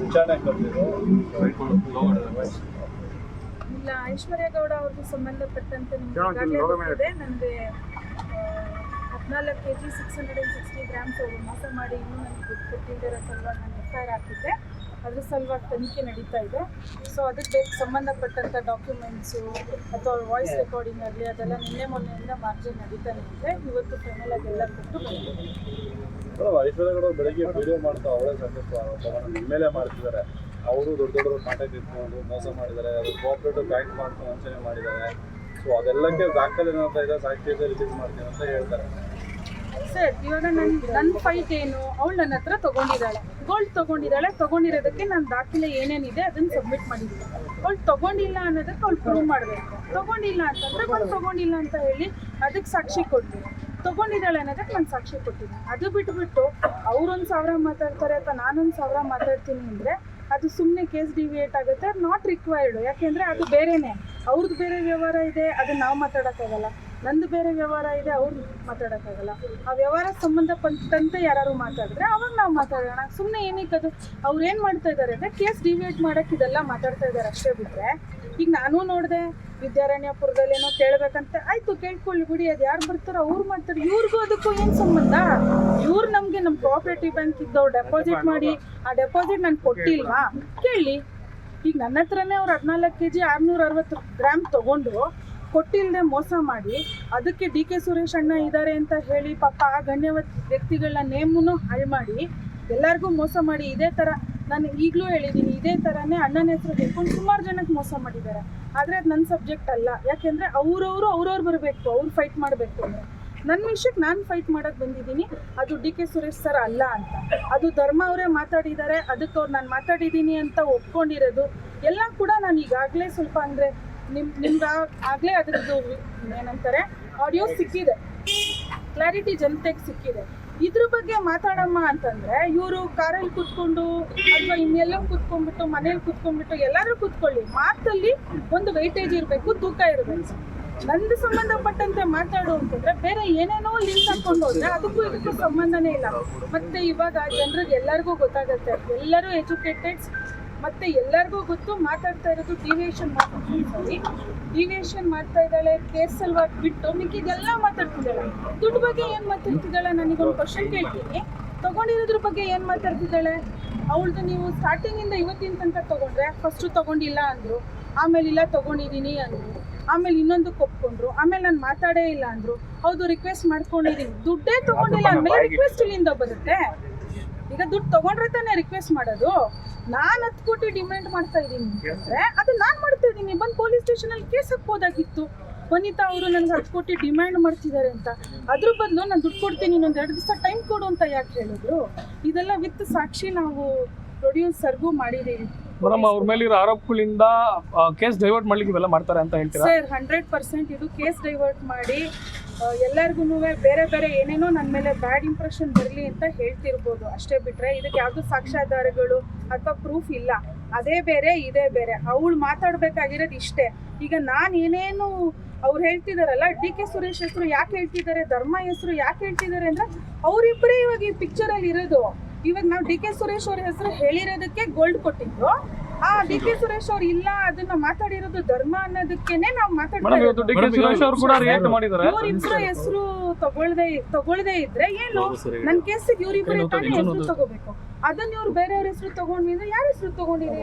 ವಿಚಾರಣೆ ಕರೆದಿದ್ರು. ಇಲ್ಲ, ಐಶ್ವರ್ಯ ಗೌಡ ಅವ್ರಿಗೆ ಸಂಬಂಧಪಟ್ಟಂತೆ ನಿಮಗೆ ನನಗೆ 14 kg 660 grams ಅವರು ಮೋಸ ಮಾಡಿ ಇನ್ನೂ ನನಗೆ ದುಡ್ಡು ಕೊಟ್ಟಿದ್ದರ ಸಲುವಾಗಿ ನಾನು FIR ಹಾಕಿದ್ದೆ. ಅದ್ರ ಸಲುವಾಗಿ ತನಿಖೆ ನಡೀತಾ ಇದೆ. ಸೊ ಅದಕ್ಕೆ ಸಂಬಂಧಪಟ್ಟಂಥ ಡಾಕ್ಯುಮೆಂಟ್ಸು ಅಥವಾ ವಾಯ್ಸ್ ರೆಕಾರ್ಡಿಂಗ್ ಆಗಲಿ ಅದೆಲ್ಲ ನಿನ್ನೆ ಮೊನ್ನೆಯಿಂದ ಮಾರ್ಜಿನ್ ನಡೀತಾನೆ ಇದೆ. ಇವತ್ತು ಫೈನಲ್ ಆಗಿ ಎಲ್ಲ ಕೊಟ್ಟು ಬಂದಿದೆ. ಐಶ್ವರ್ಯ ಗೌಡ ಬೆಳಗ್ಗೆ ವಿಡಿಯೋ ಮಾಡ್ತಾ ಅವಳೇ ನಿಮ್ಮ ಮೇಲೆ ಮಾಡ್ತಿದ್ದಾರೆ. ಅವರು ದೊಡ್ಡ ದೊಡ್ಡ ಕಾಂಟ್ಯಾಕ್ಟ್ ಇಟ್ಕೊಂಡು ಮೋಸ ಮಾಡಿದ್ದಾರೆ, ಅದು ಕೋಆಪರೇಟಿವ್ ಬ್ಯಾಂಕ್ ಮಾಡ್ಕೊಂಡು ವಂಚನೆ ಮಾಡಿದ್ದಾರೆ. ಸೊ ಅದೆಲ್ಲಕ್ಕೆ ದಾಖಲೆ ಏನಾಗ್ತಾ ಇದೆ, ಸಾಕ್ಷಿ ರಿಲೀಸ್ ಮಾಡ್ತೀನಿ ಅಂತ ಹೇಳ್ತಾರೆ. ಸರ್, ಇವಾಗ ನನ್ನ ಫೈಟ್ ಏನು, ಅವಳು ನನ್ನ ಹತ್ರ ತೊಗೊಂಡಿದ್ದಾಳೆ, ಗೋಲ್ಡ್ ತೊಗೊಂಡಿರೋದಕ್ಕೆ ನಾನು ದಾಖಲೆ ಏನೇನಿದೆ ಅದನ್ನು ಸಬ್ಮಿಟ್ ಮಾಡಿದ್ದೀನಿ. ಅವಳು ತೊಗೊಂಡಿಲ್ಲ ಅನ್ನೋದಕ್ಕೆ ಅವಳು ಪ್ರೂವ್ ಮಾಡಬೇಕು. ತೊಗೊಂಡಿಲ್ಲ ಅಂತಂದರೆ ತೊಗೊಂಡಿಲ್ಲ ಅಂತ ಹೇಳಿ ಅದಕ್ಕೆ ಸಾಕ್ಷಿ ಕೊಡ್ತೀನಿ. ತೊಗೊಂಡಿದ್ದಾಳೆ ಅನ್ನೋದಕ್ಕೆ ನಾನು ಸಾಕ್ಷಿ ಕೊಟ್ಟಿದ್ದೀನಿ. ಅದು ಬಿಟ್ಬಿಟ್ಟು ಅವ್ರೊಂದು 1000 ಮಾತಾಡ್ತಾರೆ ಅಥವಾ ನಾನೊಂದು 1000 ಮಾತಾಡ್ತೀನಿ ಅಂದರೆ ಅದು ಸುಮ್ಮನೆ ಕೇಸ್ ಡಿವಿಯೇಟ್ ಆಗುತ್ತೆ. Not required. ಯಾಕೆಂದರೆ ಅದು ಬೇರೆಯೇ, ಅವ್ರದ್ದು ಬೇರೆ ವ್ಯವಹಾರ ಇದೆ, ಅದನ್ನು ನಾವು ಮಾತಾಡೋಕ್ಕಾಗಲ್ಲ. ನಂದು ಬೇರೆ ವ್ಯವಹಾರ ಇದೆ, ಅವ್ರು ಮಾತಾಡೋಕ್ಕಾಗಲ್ಲ. ಆ ವ್ಯವಹಾರ ಸಂಬಂಧಪಟ್ಟಂತೆ ಯಾರು ಮಾತಾಡಿದ್ರೆ ಅವಾಗ ನಾವು ಮಾತಾಡೋಣ. ಸುಮ್ಮನೆ ಏನಕ್ಕೆ ಅದು ಅವ್ರು ಏನು ಮಾಡ್ತಾ ಇದ್ದಾರೆ ಅಂದರೆ ಕೇಸ್ ಡಿವಿಯೇಟ್ ಮಾಡೋಕ್ಕೆ ಇದೆಲ್ಲ ಮಾತಾಡ್ತಾ ಇದ್ದಾರೆ ಅಷ್ಟೇ ಬಿಟ್ಟರೆ. ಈಗ ನಾನು ನೋಡಿದೆ ವಿದ್ಯಾರಣ್ಯಪುರದಲ್ಲಿ ಏನೋ ಕೇಳಬೇಕಂತ, ಆಯಿತು ಕೇಳ್ಕೊಳ್ಳಿ ಬಿಡಿ, ಅದು ಯಾರು ಬರ್ತಾರೋ ಅವ್ರು ಮಾಡ್ತಾರೆ. ಇವ್ರಿಗೂ ಅದಕ್ಕೂ ಏನು ಸಂಬಂಧ? ಇವ್ರು ನಮಗೆ ನಮ್ಮ ಕೋಆಪರೇಟಿವ್ ಬ್ಯಾಂಕ್ ಇದ್ದವ್ರು ಡೆಪಾಸಿಟ್ ಮಾಡಿ ಆ ಡೆಪಾಸಿಟ್ ನಾನು ಕೊಟ್ಟಿಲ್ವಾ ಕೇಳಿ. ಈಗ ನನ್ನ ಹತ್ರನೇ ಅವ್ರು 14 kg 660 ಗ್ರಾಮ್ ತೊಗೊಂಡು ಕೊಟ್ಟಿಲ್ಲದೆ ಮೋಸ ಮಾಡಿ ಅದಕ್ಕೆ DK ಸುರೇಶ್ ಅಣ್ಣ ಇದ್ದಾರೆ ಅಂತ ಹೇಳಿ ಪಾಪ ಆ ಗಣ್ಯ ವ್ಯಕ್ತಿಗಳನ್ನ ನೇಮನ್ನು ಹಾಳು ಮಾಡಿ ಎಲ್ಲರಿಗೂ ಮೋಸ ಮಾಡಿ ಇದೇ ಥರ ನಾನು ಈಗಲೂ ಹೇಳಿದ್ದೀನಿ, ಇದೇ ಥರನೇ ಅಣ್ಣನ ಹೆಸರು ಹೇಳ್ಕೊಂಡು ಸುಮಾರು ಜನಕ್ಕೆ ಮೋಸ ಮಾಡಿದ್ದಾರೆ. ಆದರೆ ಅದು ನನ್ನ ಸಬ್ಜೆಕ್ಟ್ ಅಲ್ಲ. ಯಾಕೆಂದರೆ ಅವ್ರವ್ರು ಬರಬೇಕು, ಅವ್ರು ಫೈಟ್ ಮಾಡಬೇಕು ಅಂದರೆ ನನ್ನ ವಿಷಯಕ್ಕೆ ನಾನು ಫೈಟ್ ಮಾಡೋಕ್ಕೆ ಬಂದಿದ್ದೀನಿ. ಅದು DK ಸುರೇಶ್ ಸರ್ ಅಲ್ಲ ಅಂತ. ಅದು ಧರ್ಮ ಅವರೇ ಮಾತಾಡಿದ್ದಾರೆ, ಅದಕ್ಕೆ ಅವ್ರು ನಾನು ಮಾತಾಡಿದ್ದೀನಿ ಅಂತ ಒಪ್ಕೊಂಡಿರೋದು ಎಲ್ಲ ಕೂಡ ನಾನು ಈಗಾಗಲೇ ಸ್ವಲ್ಪ ಅಂದರೆ ನಿಮ್ಗೆ ಆಗಲೇ ಅದರದ್ದು ಏನಂತಾರೆ ಆಡಿಯೋ ಸಿಕ್ಕಿದೆ, ಕ್ಲಾರಿಟಿ ಜನತೆಗೆ ಸಿಕ್ಕಿದೆ. ಇದ್ರ ಬಗ್ಗೆ ಮಾತಾಡಮ್ಮ ಅಂತಂದರೆ ಇವರು ಕಾರಲ್ಲಿ ಕೂತ್ಕೊಂಡು ಅಥವಾ ಇನ್ನೆಲ್ಲೋ ಕೂತ್ಕೊಂಡ್ಬಿಟ್ಟು ಮನೇಲಿ ಕೂತ್ಕೊಂಡ್ಬಿಟ್ಟು ಎಲ್ಲರೂ ಕೂತ್ಕೊಳ್ಳಿ, ಮಾತಲ್ಲಿ ಒಂದು ವೆಯ್ಟೇಜ್ ಇರಬೇಕು, ತೂಕ ಇರಬೇಕು. ನಂದು ಸಂಬಂಧಪಟ್ಟಂತೆ ಮಾತಾಡು ಅಂತಂದರೆ ಬೇರೆ ಏನೇನೋ ಲಿಂಕ್ ಹಾಕೊಂಡು ಹೋದರೆ ಅದಕ್ಕೂ ಇದಕ್ಕೂ ಸಂಬಂಧನೇ ಇಲ್ಲ. ಮತ್ತು ಇವಾಗ ಜನರಿಗೆ ಎಲ್ಲರಿಗೂ ಗೊತ್ತಾಗುತ್ತೆ, ಎಲ್ಲರೂ ಎಜುಕೇಟೆಡ್ಸ್, ಮತ್ತು ಎಲ್ಲರಿಗೂ ಗೊತ್ತು ಮಾತಾಡ್ತಾ ಇರೋದು ಡಿವಿಯೇಷನ್ ಮಾಡ್ತಾ ಇದ್ದಾಳೆ. ಕೇಸ್ ಸಲುವಾಗಿ ಬಿಟ್ಟು ಮಿಕ್ಕಿದೆಲ್ಲ ಮಾತಾಡ್ತಿದ್ದಾಳೆ. ದುಡ್ಡು ಬಗ್ಗೆ ಏನು ಮಾತಾಡ್ತಿದ್ದಾಳೆ? ನನಗೊಂದು ಕ್ವಶನ್ ಕೇಳ್ತೀನಿ, ತೊಗೊಂಡಿರೋದ್ರ ಬಗ್ಗೆ ಏನು ಮಾತಾಡ್ತಿದ್ದಾಳೆ? ಅವಳದು ನೀವು ಸ್ಟಾರ್ಟಿಂಗಿಂದ ಇವತ್ತಿನ ತನಕ ತೊಗೊಂಡ್ರೆ ಫಸ್ಟು ತೊಗೊಂಡಿಲ್ಲ ಅಂದರು, ಆಮೇಲೆ ಇಲ್ಲ ತೊಗೊಂಡಿದ್ದೀನಿ ಅಂದರು, ಆಮೇಲೆ ಇನ್ನೊಂದಕ್ಕೆ ಒಪ್ಕೊಂಡ್ರು, ಆಮೇಲೆ ನಾನು ಮಾತಾಡೇ ಇಲ್ಲ ಅಂದರು. ಹೌದು ರಿಕ್ವೆಸ್ಟ್ ಮಾಡ್ಕೊಂಡಿದ್ದೀನಿ, ದುಡ್ಡೇ ತೊಗೊಂಡಿಲ್ಲ ಅಂದಮೇಲೆ ರಿಕ್ವೆಸ್ಟ್ ಇಲ್ಲಿಂದ ಬರುತ್ತೆ. ಈಗ ದುಡ್ಡು ತೊಗೊಂಡ್ರೆ ತಾನೇ ರಿಕ್ವೆಸ್ಟ್ ಮಾಡೋದು. ನಾನು 10 ಕೋಟಿ ಡಿಮ್ಯಾಂಡ್ ಮಾಡ್ತಾ ಇದ್ದೀನಿ ಅಂದರೆ ಅದು ನಾನು ಮಾಡ್ತಾ ಇದ್ದೀನಿ. ಬಂದು ಪೊಲೀಸ್ ಸ್ಟೇಷನಲ್ಲಿ ಕೇಸ್ ಹಾಕ್ಬೋದಾಗಿತ್ತು. ವನಿತಾ ಅವರು ನನಗೆ 10 ಕೋಟಿ ಡಿಮ್ಯಾಂಡ್ ಮಾಡ್ತಿದ್ದಾರೆ ಅಂತ. ಅದ್ರ ಬದಲು ನಾನು ದುಡ್ಡು ಕೊಡ್ತೀನಿ, ಇನ್ನೊಂದು 2 ದಿವಸ ಟೈಮ್ ಕೊಡು ಅಂತ ಯಾಕೆ ಹೇಳಿದ್ರು? ಇದೆಲ್ಲ ವಿತ್ ಸಾಕ್ಷಿ ನಾವು ಪ್ರೊಡ್ಯೂಸರ್ಗೂ ಮಾಡಿದ್ದೀವಿ. ಮೇಡಮ್, ಅವ್ರ ಮೇಲೆ ಇರೋ ಆರೋಪಗಳಿಂದ ಕೇಸ್ ಡೈವರ್ಟ್ ಮಾಡ್ಲಿಕ್ಕೆ ಇವೆಲ್ಲ ಮಾಡ್ತಾರೆ ಅಂತ ಹೇಳ್ತೀರಾ? ಸರ್, 100% ಇದು ಕೇಸ್ ಡೈವರ್ಟ್ ಮಾಡಿ ಎಲ್ಲರಿಗೂ ಬೇರೆ ಬೇರೆ ಏನೇನೋ ನನ್ನ ಮೇಲೆ ಬ್ಯಾಡ್ ಇಂಪ್ರೆಷನ್ ಬರಲಿ ಅಂತ ಹೇಳ್ತಿರ್ಬೋದು ಅಷ್ಟೇ ಬಿಟ್ಟರೆ ಇದಕ್ಕೆ ಯಾವುದೂ ಸಾಕ್ಷ್ಯಾಧಾರಗಳು ಅಥವಾ ಪ್ರೂಫ್ ಇಲ್ಲ. ಅದೇ ಬೇರೆ ಇದೇ ಬೇರೆ. ಅವಳು ಮಾತಾಡಬೇಕಾಗಿರೋದು ಇಷ್ಟೇ. ಈಗ ನಾನು ಏನೇನು ಅವ್ರು ಹೇಳ್ತಿದಾರಲ್ಲ, DK ಸುರೇಶ್ ಹೆಸರು ಯಾಕೆ ಹೇಳ್ತಿದ್ದಾರೆ, ಧರ್ಮ ಹೆಸರು ಯಾಕೆ ಹೇಳ್ತಿದ್ದಾರೆ ಅಂದರೆ ಅವರಿಬ್ಬರೇ ಇವಾಗ ಈ ಪಿಕ್ಚರಲ್ಲಿ ಇರೋದು. ಇವಾಗ ನಾವು DK ಸುರೇಶ್ ಅವ್ರ ಹೆಸರು ಹೇಳಿರೋದಕ್ಕೆ ಗೋಲ್ಡ್ ಕೊಟ್ಟಿದ್ದು. ಆ DK ಸುರೇಶ್ ಅವ್ರು ಇಲ್ಲ, ಅದನ್ನ ಮಾತಾಡಿರೋದು ಧರ್ಮ ಅನ್ನೋದಕ್ಕೇನೆ ನಾವು ಮಾತಾಡ್ತೀವಿ. ಇವರಿಬ್ಬರ ಹೆಸರು ತಗೊಳ್ದೇ ಇದ್ರೆ ಏನು ನನ್ನ ಕೇಸಿಗೆ ಇವರಿಬ್ಬರೇ ತಾನೇ ಹೆಸರು ತಗೋಬೇಕು. ಅದನ್ನ ಇವ್ರು ಬೇರೆಯವ್ರ ಹೆಸರು ತಗೊಂಡ್ವಿ ಅಂದ್ರೆ ಯಾರ ಹೆಸರು ತಗೊಂಡಿದೆ?